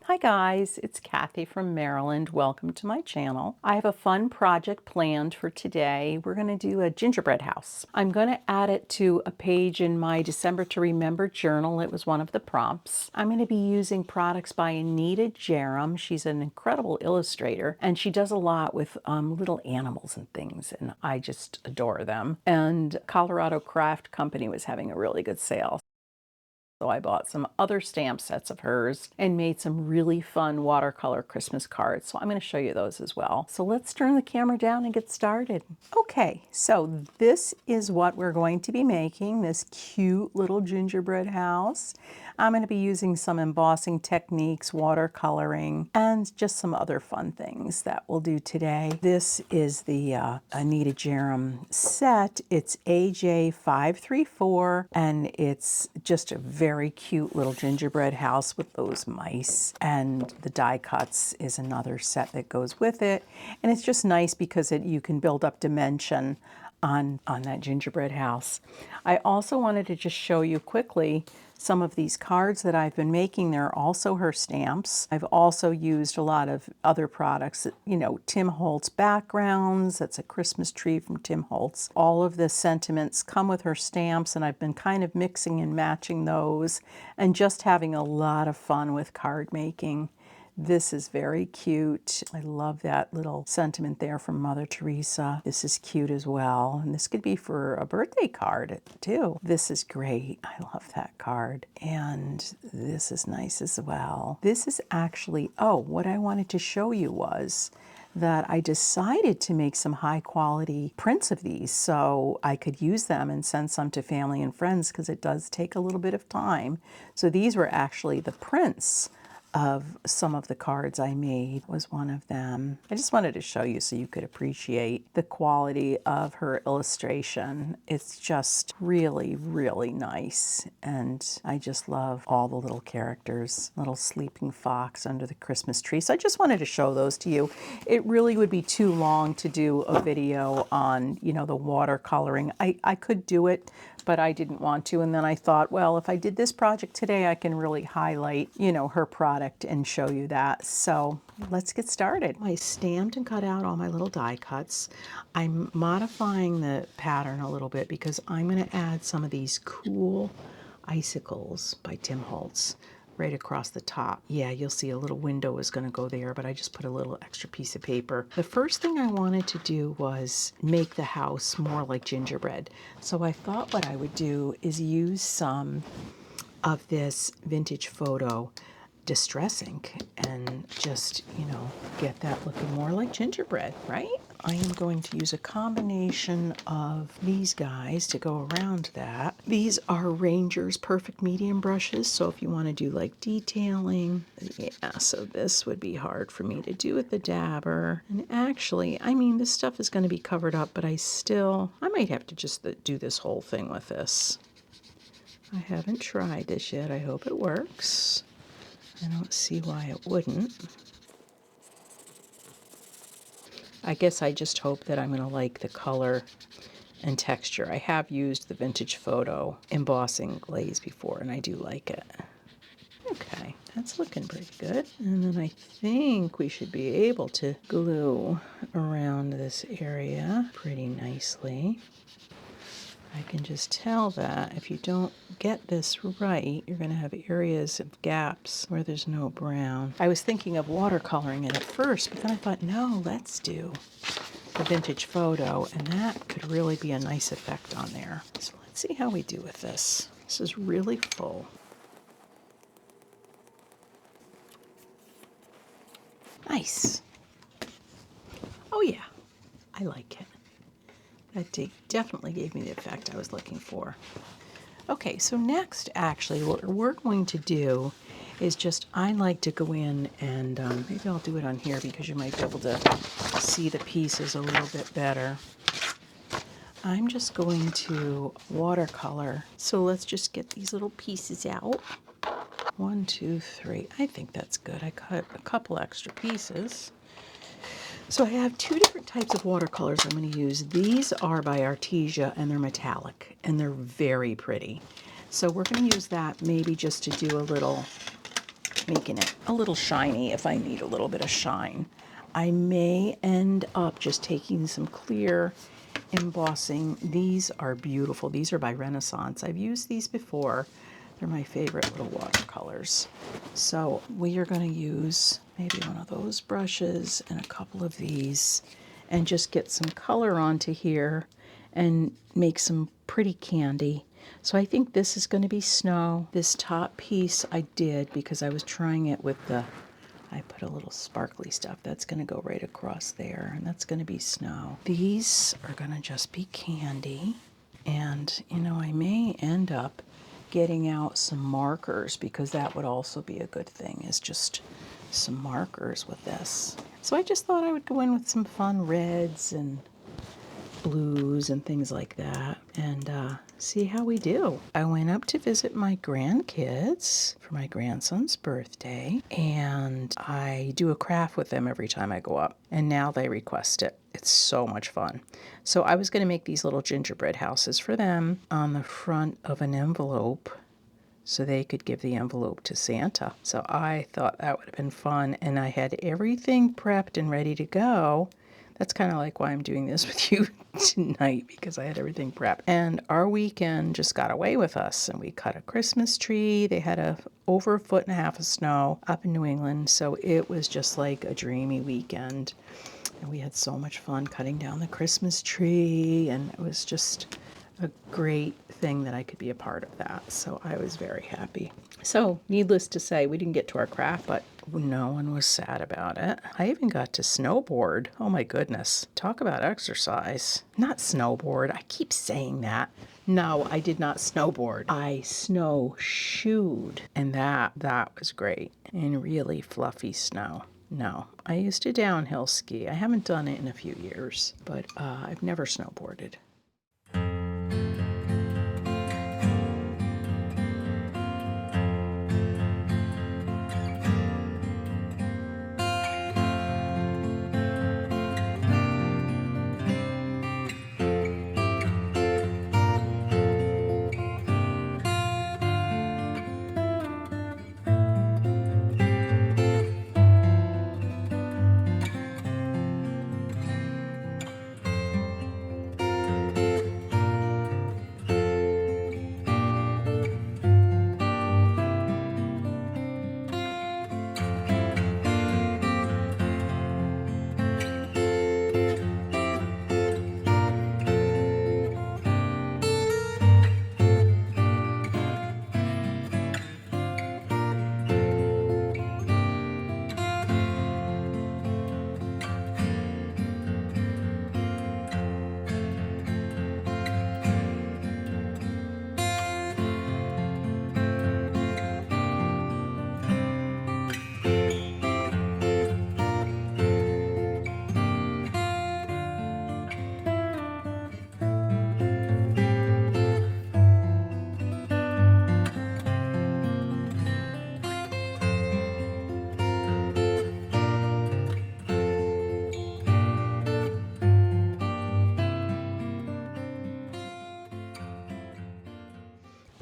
Hi guys, it's Kathy from Maryland. Welcome to my channel. I have a fun project planned for today. We're going to do a gingerbread house. I'm going to add it to a page in my December to Remember journal. It was one of the prompts. I'm going to be using products by Anita Jeram. She's an incredible illustrator and she does a lot with little animals and things, and I just adore them. And Colorado Craft Company was having a really good sale. So I bought some other stamp sets of hers and made some really fun watercolor Christmas cards. So I'm going to show you those as well. So let's turn the camera down and get started. Okay, so this is what we're going to be making, this cute little gingerbread house. I'm going to be using some embossing techniques, watercoloring, and just some other fun things that we'll do today. This is the Anita Jeram set. It's AJ534, and it's just a very cute little gingerbread house with those mice. And the die cuts is another set that goes with it. And it's just nice because you can build up dimension on that gingerbread house. I also wanted to just show you quickly some of these cards that I've been making. They're also her stamps. I've also used a lot of other products, you know, Tim Holtz backgrounds. That's a Christmas tree from Tim Holtz. All of the sentiments come with her stamps, and I've been kind of mixing and matching those and just having a lot of fun with card making. This is very cute. I love that little sentiment there from Mother Teresa. This is cute as well. And this could be for a birthday card too. This is great. I love that card. And this is nice as well. This is actually, oh, what I wanted to show you was that I decided to make some high quality prints of these so I could use them and send some to family and friends, because it does take a little bit of time. So these were actually the prints of some of the cards I made, was one of them. I just wanted to show you so you could appreciate the quality of her illustration. It's just really, really nice. And I just love all the little characters, little sleeping fox under the Christmas tree. So I just wanted to show those to you. It really would be too long to do a video on, you know, the watercoloring. I could do it, but I didn't want to. And then I thought, well, if I did this project today, I can really highlight, you know, her product and show you that. So let's get started. I stamped and cut out all my little die cuts. I'm modifying the pattern a little bit because I'm going to add some of these cool icicles by Tim Holtz right across the top. Yeah, you'll see a little window is going to go there, but I just put a little extra piece of paper. The first thing I wanted to do was make the house more like gingerbread. So I thought what I would do is use some of this vintage photo distress ink and just, you know, get that looking more like gingerbread, right? I am going to use a combination of these guys to go around that. These are Ranger's Perfect Medium brushes, so if you want to do like detailing, yeah, so this would be hard for me to do with the dabber. And actually, I mean, this stuff is going to be covered up, but I might have to just do this whole thing with this. I haven't tried this yet. I hope it works. I don't see why it wouldn't. I guess I just hope that I'm going to like the color and texture. I have used the vintage photo embossing glaze before, and I do like it. Okay, that's looking pretty good. And then I think we should be able to glue around this area pretty nicely. I can just tell that if you don't get this right, you're going to have areas of gaps where there's no brown. I was thinking of watercoloring it at first, but then I thought, no, let's do the vintage photo, and that could really be a nice effect on there. So let's see how we do with this. This is really full. Nice. Oh yeah, I like it. That definitely gave me the effect I was looking for. Okay, so next, actually, what we're going to do is just, I like to go in and maybe I'll do it on here because you might be able to see the pieces a little bit better. I'm just going to watercolor. So let's just get these little pieces out. 1, 2, 3. I think that's good. I cut a couple extra pieces. So I have two different types of watercolors I'm going to use. These are by Artesia, and they're metallic, and they're very pretty. So we're going to use that maybe just to do a little making it a little shiny if I need a little bit of shine. I may end up just taking some clear embossing. These are beautiful. These are by Renaissance. I've used these before. They're my favorite little watercolors. So we are going to use maybe one of those brushes and a couple of these and just get some color onto here and make some pretty candy. So I think this is going to be snow. This top piece I did because I was trying it with I put a little sparkly stuff. That's going to go right across there, and that's going to be snow. These are going to just be candy. And, you know, I may end up getting out some markers because that would also be a good thing, is just some markers with this. So I just thought I would go in with some fun reds and blues and things like that and see how we do. I went up to visit my grandkids for my grandson's birthday, and I do a craft with them every time I go up, and now they request it. It's so much fun. So I was going to make these little gingerbread houses for them on the front of an envelope so they could give the envelope to Santa. So I thought that would have been fun, and I had everything prepped and ready to go. That's kind of like why I'm doing this with you tonight, because I had everything prepped. And our weekend just got away with us, and we cut a Christmas tree. They had over 1.5 feet of snow up in New England, so it was just like a dreamy weekend. And we had so much fun cutting down the Christmas tree, and it was just a great thing that I could be a part of that. So I was very happy. So needless to say, we didn't get to our craft, but no one was sad about it. I even got to snowboard. Oh my goodness. Talk about exercise. Not snowboard. I keep saying that. No, I did not snowboard. I snowshoed. And that was great. And really fluffy snow. No, I used to downhill ski. I haven't done it in a few years, but I've never snowboarded.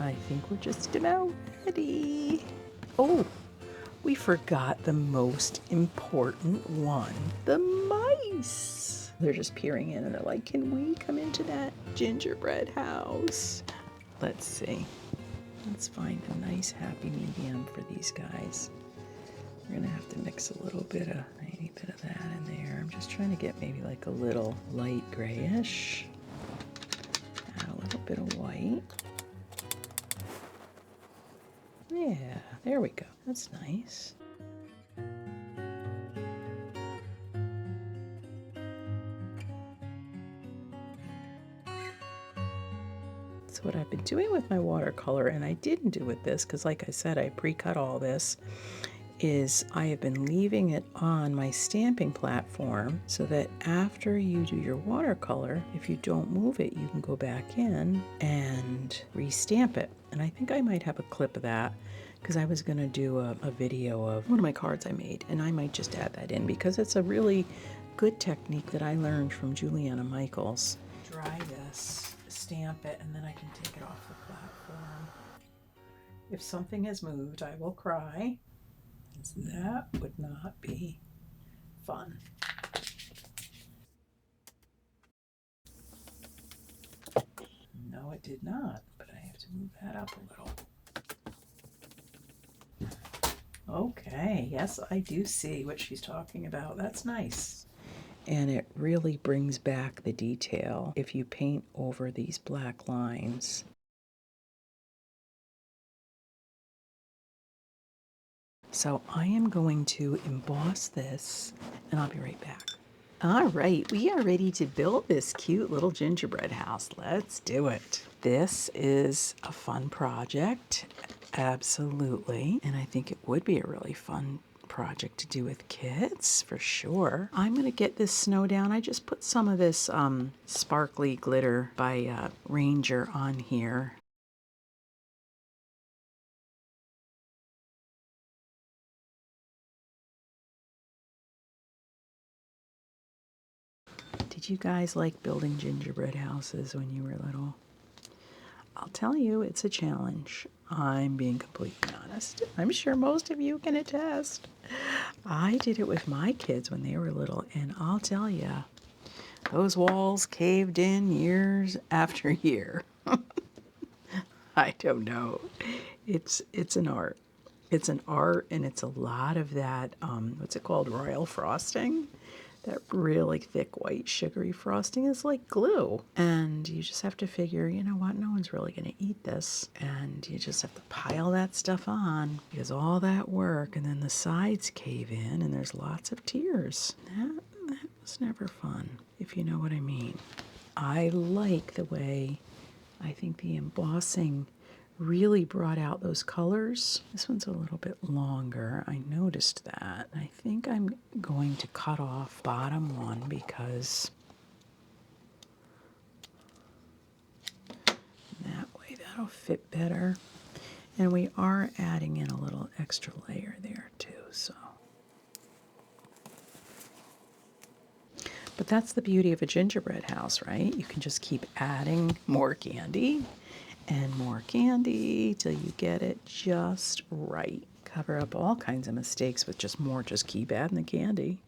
I think we're just about ready. Oh, we forgot the most important one, the mice. They're just peering in and they're like, can we come into that gingerbread house? Let's see. Let's find a nice happy medium for these guys. We're gonna have to mix a little bit of, tiny bit of that in there. I'm just trying to get maybe like a little light grayish. Add a little bit of white. Yeah, there we go. That's nice. That's what I've been doing with my watercolor, and I didn't do with this because, like I said, I pre-cut all this, is I have been leaving it on my stamping platform so that after you do your watercolor, if you don't move it, you can go back in and restamp it. And I think I might have a clip of that because I was going to do a video of one of my cards I made, and I might just add that in because it's a really good technique that I learned from Juliana Michaels. Dry this, stamp it, and then I can take it off the platform. If something has moved, I will cry. That would not be fun. No, it did not, but I have to move that up a little. Okay, yes, I do see what she's talking about. That's nice. And it really brings back the detail if you paint over these black lines. So I am going to emboss this, and I'll be right back. All right, we are ready to build this cute little gingerbread house. Let's do it. This is a fun project, absolutely. And I think it would be a really fun project to do with kids, for sure. I'm gonna get this snow down. I just put some of this sparkly glitter by Ranger on here. Did you guys like building gingerbread houses when you were little? I'll tell you, it's a challenge. I'm being completely honest. I'm sure most of you can attest. I did it with my kids when they were little, and I'll tell you, those walls caved in years after year. I don't know. It's an art. It's an art, and it's a lot of that, what's it called, royal frosting? That really thick white sugary frosting is like glue. And you just have to figure, you know what, no one's really going to eat this. And you just have to pile that stuff on because all that work, and then the sides cave in and there's lots of tears. That was never fun, if you know what I mean. I like the way I think the embossing really brought out those colors. This one's a little bit longer. I noticed that. I think I'm going to cut off bottom one because that way that'll fit better. And we are adding in a little extra layer there too, so. But that's the beauty of a gingerbread house, right? You can just keep adding more candy and more candy till you get it just right. Cover up all kinds of mistakes with just more, just keep adding the candy.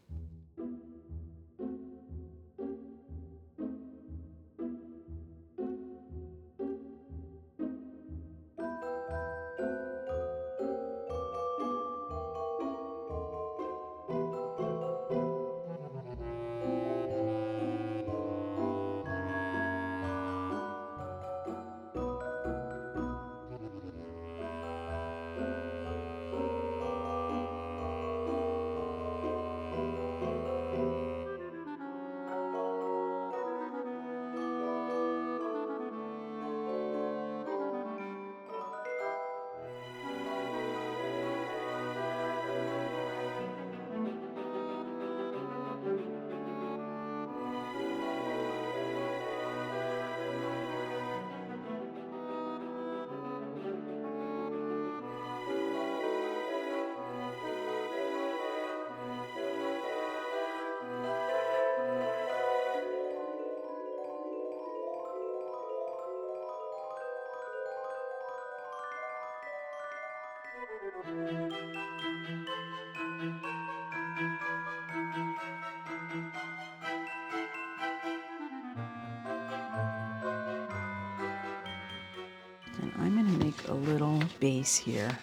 And I'm going to make a little base here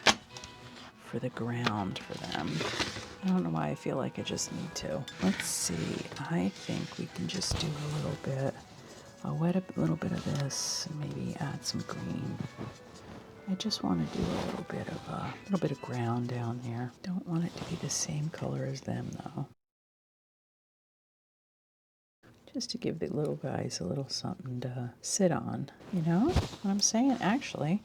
for the ground for them. I don't know why I feel like I just need to. Let's see. I think we can just do a little bit. I'll wet up a little bit of this and maybe add some green. I just want to do a little bit of ground down there. Don't want it to be the same color as them though. Just to give the little guys a little something to sit on. You know what I'm saying? Actually,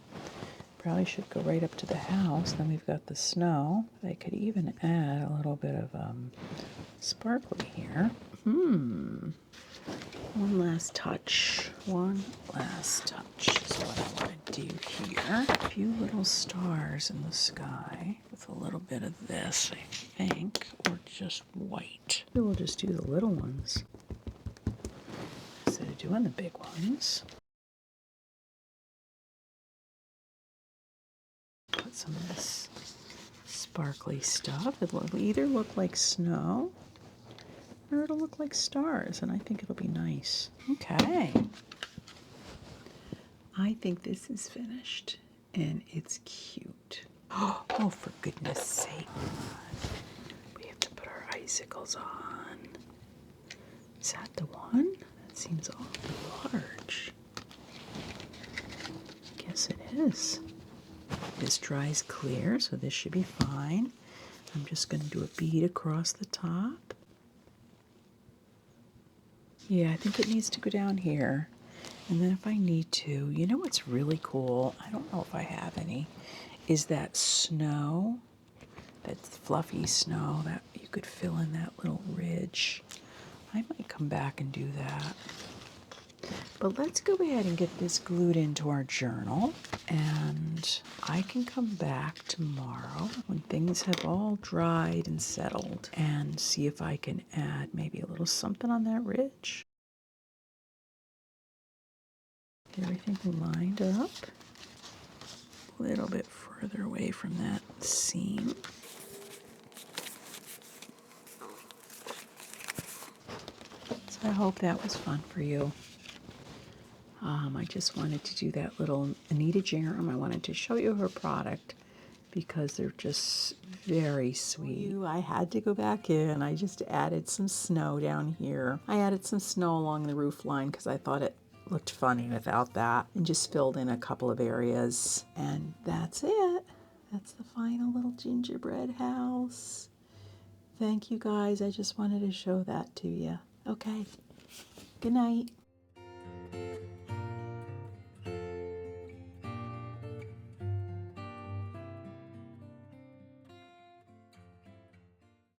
probably should go right up to the house. Then we've got the snow. I could even add a little bit of sparkly here. One last touch. One last touch is what I want to do here. A few little stars in the sky with a little bit of this, I think, or just white. We'll just do the little ones instead of doing the big ones. Put some of this sparkly stuff. It'll either look like snow or it'll look like stars, and I think it'll be nice. Okay. I think this is finished, and it's cute. Oh, for goodness sake. We have to put our icicles on. Is that the one? That seems awfully large. I guess it is. This dries clear, so this should be fine. I'm just going to do a bead across the top. Yeah, I think it needs to go down here. And then if I need to, you know what's really cool? I don't know if I have any. Is that snow, that fluffy snow that you could fill in that little ridge. I might come back and do that. But let's go ahead and get this glued into our journal, and I can come back tomorrow when things have all dried and settled and see if I can add maybe a little something on that ridge. Get everything lined up. A little bit further away from that seam. So I hope that was fun for you. I just wanted to do that little Anita Jeram. I wanted to show you her product because they're just very sweet. I had to go back in. I just added some snow down here. I added some snow along the roof line because I thought it looked funny without that, and just filled in a couple of areas. And that's it. That's the final little gingerbread house. Thank you guys. I just wanted to show that to you. Okay. Good night.